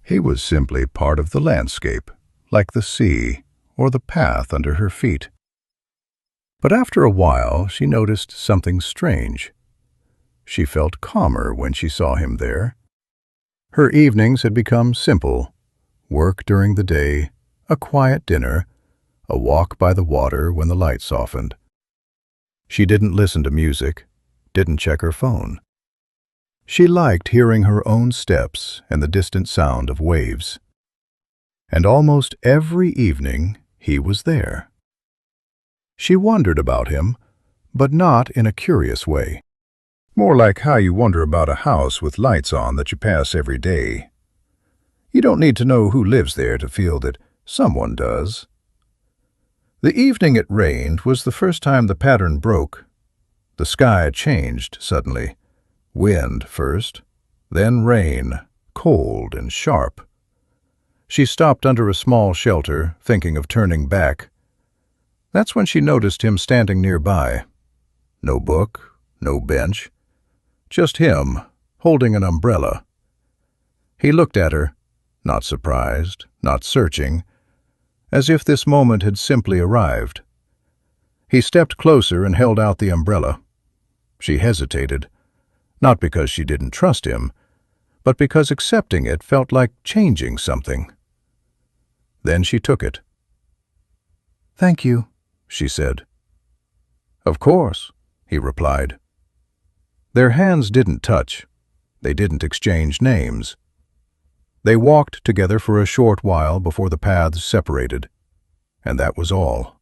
He was simply part of the landscape, like the sea or the path under her feet. But after a while, she noticed something strange. She felt calmer when she saw him there. Her evenings had become simple: work during the day, a quiet dinner, a walk by the water when the light softened. She didn't listen to music, didn't check her phone. She liked hearing her own steps and the distant sound of waves. And almost every evening he was there. She wondered about him, but not in a curious way. More like how you wonder about a house with lights on that you pass every day. You don't need to know who lives there to feel that someone does. The evening it rained was the first time the pattern broke. The sky changed suddenly. Wind first, then rain, cold and sharp. She stopped under a small shelter, thinking of turning back. That's when she noticed him standing nearby. No book, no bench. Just him, holding an umbrella. He looked at her, not surprised, not searching, as if this moment had simply arrived. He stepped closer and held out the umbrella. She hesitated, not because she didn't trust him, but because accepting it felt like changing something. Then she took it. "Thank you," she said. "Of course," he replied. Their hands didn't touch. They didn't exchange names. They walked together for a short while before the paths separated, and that was all.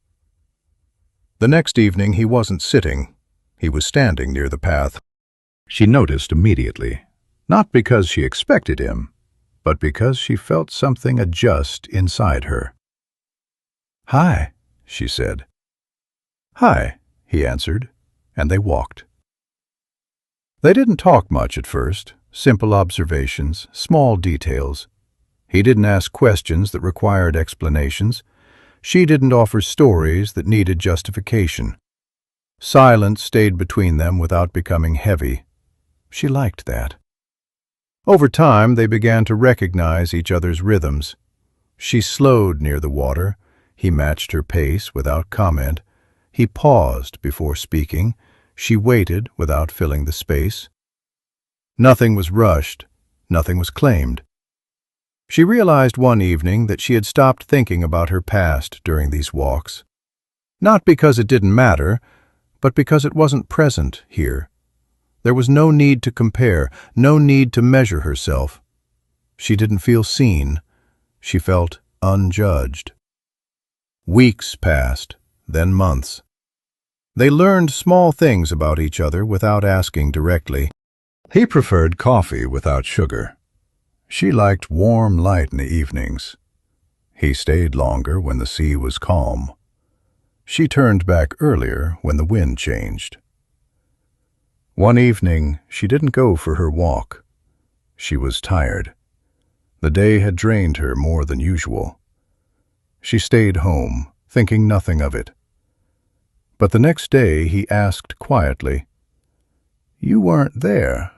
The next evening he wasn't sitting. He was standing near the path. She noticed immediately, not because she expected him, but because she felt something adjust inside her. "Hi," she said. "Hi," he answered, and they walked. They didn't talk much at first, simple observations, small details. He didn't ask questions that required explanations. She didn't offer stories that needed justification. Silence stayed between them without becoming heavy. She liked that. Over time, they began to recognize each other's rhythms. She slowed near the water. He matched her pace without comment. He paused before speaking. She waited without filling the space. Nothing was rushed. Nothing was claimed. She realized one evening that she had stopped thinking about her past during these walks. Not because it didn't matter, but because it wasn't present here. There was no need to compare, no need to measure herself. She didn't feel seen. She felt unjudged. Weeks passed, then months. They learned small things about each other without asking directly. He preferred coffee without sugar. She liked warm light in the evenings. He stayed longer when the sea was calm. She turned back earlier when the wind changed. One evening, she didn't go for her walk. She was tired. The day had drained her more than usual. She stayed home, thinking nothing of it. But the next day he asked quietly, "You weren't there."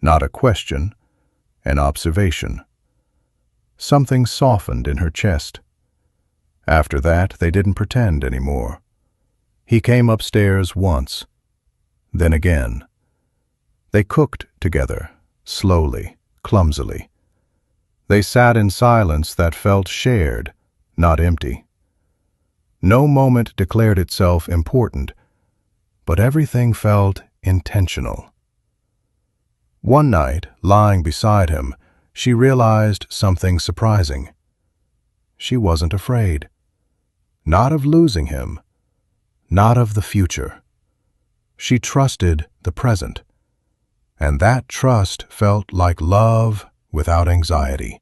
Not a question, an observation. Something softened in her chest. After that, they didn't pretend anymore. He came upstairs once, then again. They cooked together, slowly, clumsily. They sat in silence that felt shared, not empty. No moment declared itself important, but everything felt intentional. One night, lying beside him, she realized something surprising. She wasn't afraid. Not of losing him, not of the future. She trusted the present, and that trust felt like love without anxiety.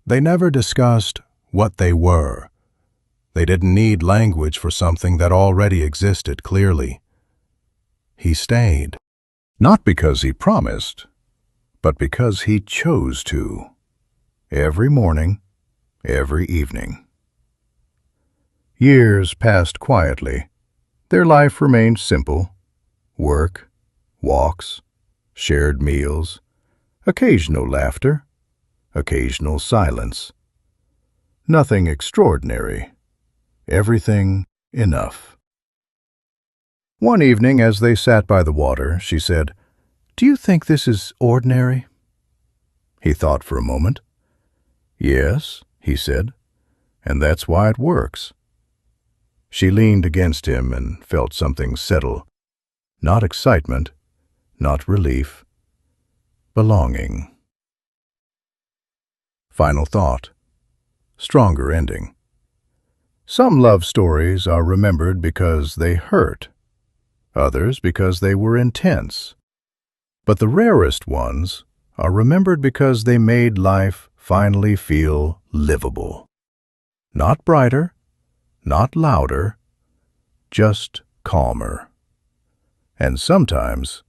They never discussed what they were. They didn't need language for something that already existed clearly. He stayed, not because he promised, but because he chose to. Every morning, every evening. Years passed quietly. Their life remained simple. Work, walks, shared meals, occasional laughter, occasional silence. Nothing extraordinary. Everything enough. One evening, as they sat by the water, she said, "Do you think this is ordinary?" He thought for a moment. "Yes," he said, "and that's why it works." She leaned against him and felt something settle. Not excitement, not relief. Belonging. Final thought. Stronger ending. Some love stories are remembered because they hurt, others because they were intense. But the rarest ones are remembered because they made life finally feel livable. Not brighter, not louder, just calmer. And sometimes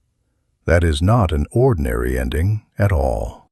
that is not an ordinary ending at all.